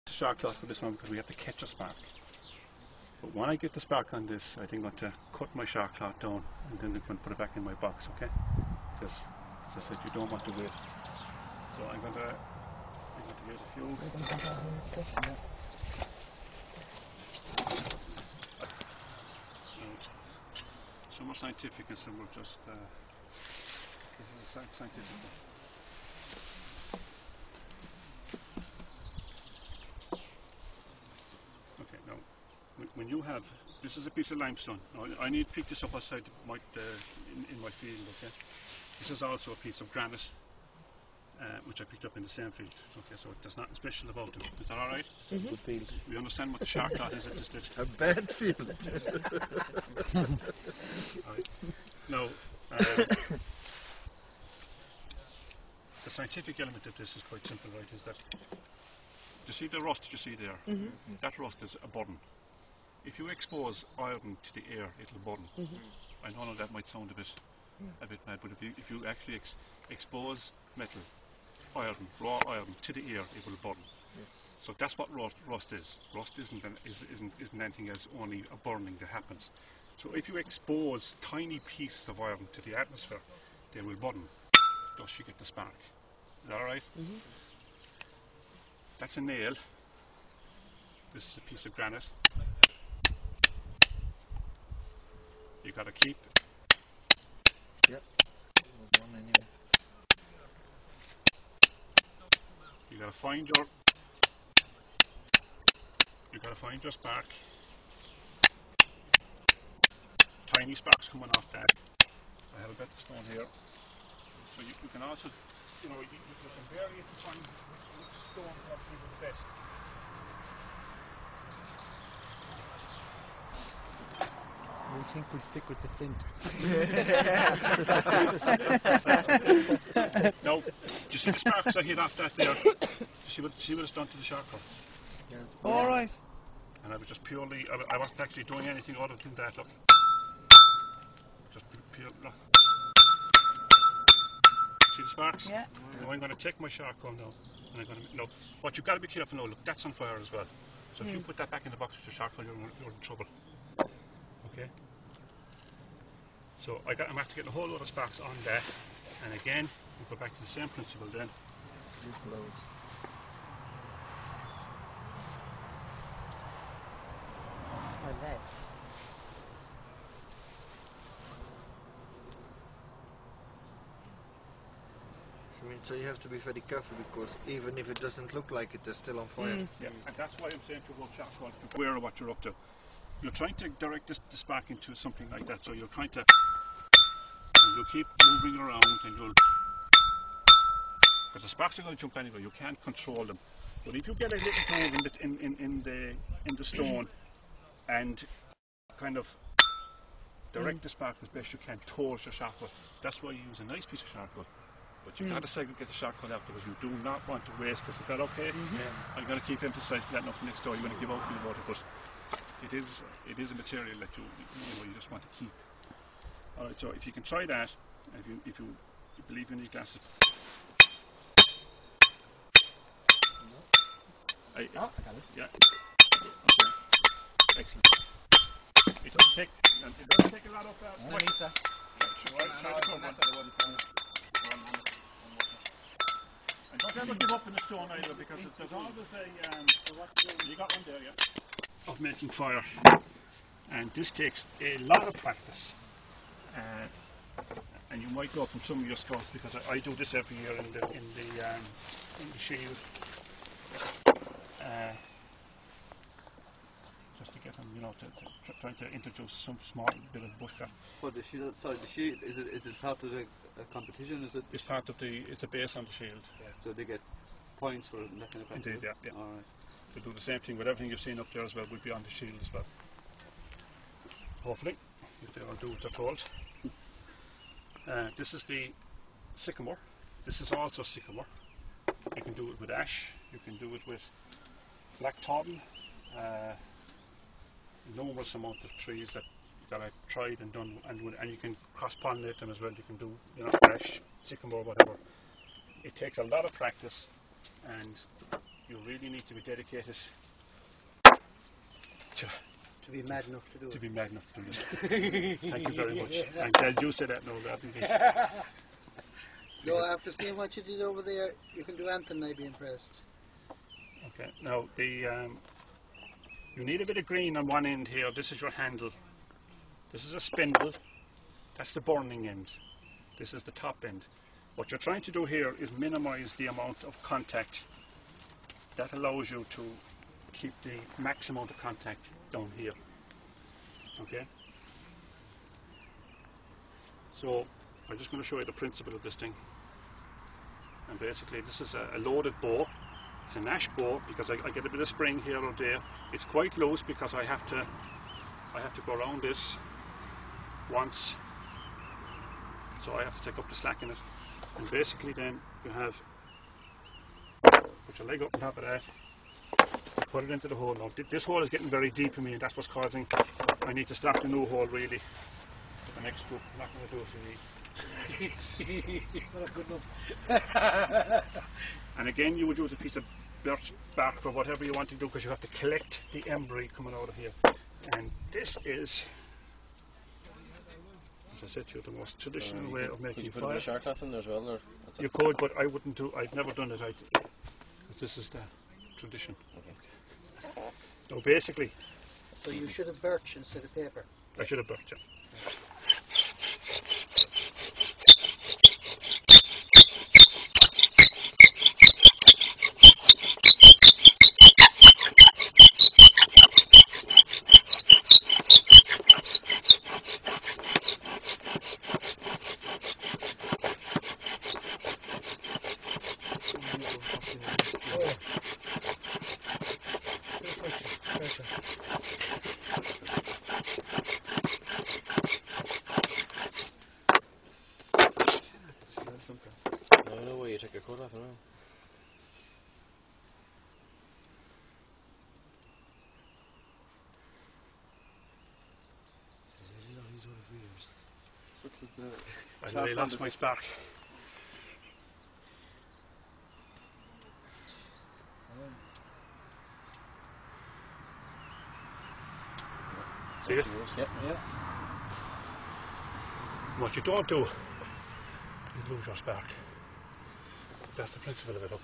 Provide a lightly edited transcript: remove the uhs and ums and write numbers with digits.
the shark cloth for this one because we have to catch a spark. But when I get the spark on this, I think I'm going to cut my shark cloth down and then I'm going to put it back in my box, okay? Because, as I said, you don't want to waste it. So I'm going to use a few. Some are scientific and some are just. This is a scientific one. Okay, now when you have, this is a piece of limestone. Now, I need to pick this up outside in my field. Okay, this is also a piece of granite, which I picked up in the same field. Okay, so there's nothing special about them. Is that all right? Mm-hmm. Good field. We understand what the shark cloth is at this stage. A bad field. Right. Now, the scientific element of this is quite simple, right? Is that you see the rust you see there? Mm-hmm. That rust is a burn. If you expose iron to the air, it'll burn. Mm-hmm. I know that might sound a bit mad, but if you actually expose metal, iron, raw iron to the air, it will burn. Yes. So that's what rust is. Rust isn't anything else, only a burning that happens. So if you expose tiny pieces of iron to the atmosphere, they will burn. Thus you get the spark. Is that alright? Mm-hmm. That's a nail. This is a piece of granite. You gotta keep. Yep. One anyway. You gotta find your spark. Tiny sparks coming off that. I have a bit of stone here. So you can also, you can vary it to find which stone will be the best. We think we'll stick with the flint. Now, do you see the sparks I hit off that there? Do you see what it's done to the shark cloth? Yes. All right. And I was just purely, I wasn't actually doing anything other than that, look. Just pure, look. See the sparks? Yeah. Now I'm going to take my charcoal now, and I'm going to, what you've got to be careful now, look, that's on fire as well. So if you put that back in the box with your charcoal, you're in trouble. Okay? So I'm after getting a whole lot of sparks on that, and again, we go back to the same principle then. Or less. So you have to be very careful because even if it doesn't look like it, they're still on fire. Yeah, and that's why I'm saying to hold charcoal, be aware of what you're up to. You're trying to direct the spark into something like that, so you're trying to, you'll keep moving around and you'll, because the sparks are going to jump anyway, you can't control them. But if you get a little move in the stone and kind of direct the spark as best you can towards your charcoal, that's why you use a nice piece of charcoal. But you've got to segregate the charcoal out because you do not want to waste it. Is that okay? Yeah. I'm going to keep emphasising that enough next door. You're going to give out about it, but it is a material that you just want to keep. All right. So if you can try that, if you believe you need glasses. I got it. Yeah. Okay. Excellent. It doesn't take a lot of. Lisa. Try to come on. And don't ever give up in the stone either, because there's always you got one there, yeah? Of making fire. And this takes a lot of practice. And you might go from some of your scouts, because I do this every year in the shield. Just to get them, trying to introduce some small bit of bushcraft. For the shield, sorry, the shield, is it part of the competition? Is it? It's part of it's a base on the shield. Yeah. So they get points for it and that kind of thing? Indeed, yeah. All right. We'll do the same thing with everything you've seen up there as well, will be on the shield as well. Hopefully, if they all do what they're told. This is the sycamore. This is also sycamore. You can do it with ash, you can do it with black thorn, enormous amount of trees that I've tried and done, and you can cross-pollinate them as well. You can do ash, sycamore, whatever. It takes a lot of practice, and you really need to be dedicated To be mad enough to do to it. be mad enough to do this. Thank you very much. I'm glad you said that, no, that No, after seeing what you did over there, you can do anything, I'd be impressed. Okay, now you need a bit of green on one end here. This is your handle. This is a spindle. That's the burning end. This is the top end. What you're trying to do here is minimize the amount of contact. That allows you to keep the maximum of the contact down here. Okay? So I'm just going to show you the principle of this thing. And basically this is a loaded bow. It's an ash bow because I get a bit of spring here or there. It's quite loose because I have to go around this once. So I have to take up the slack in it. And basically then you have, put your leg up on top of that, put it into the hole. Now this hole is getting very deep in me, and that's what's causing, I need to start the new hole really. The next group, I'm not going to do it for me. Not good enough. And again you would use a piece of birch bark or whatever you want to do, because you have to collect the embry coming out of here. And this is, as I said to you, the most traditional way of making Could you put fire. a bit of shark cloth in there as well? Or You could, but I wouldn't do. I've never done it. Because this is the tradition. Okay. So basically, So you should have birch instead of paper. I should have birch it. no way you take your coat off now. I nearly lost my spark. See it? Yep. Yeah. What you don't do is lose your spark. That's the principle of it, okay?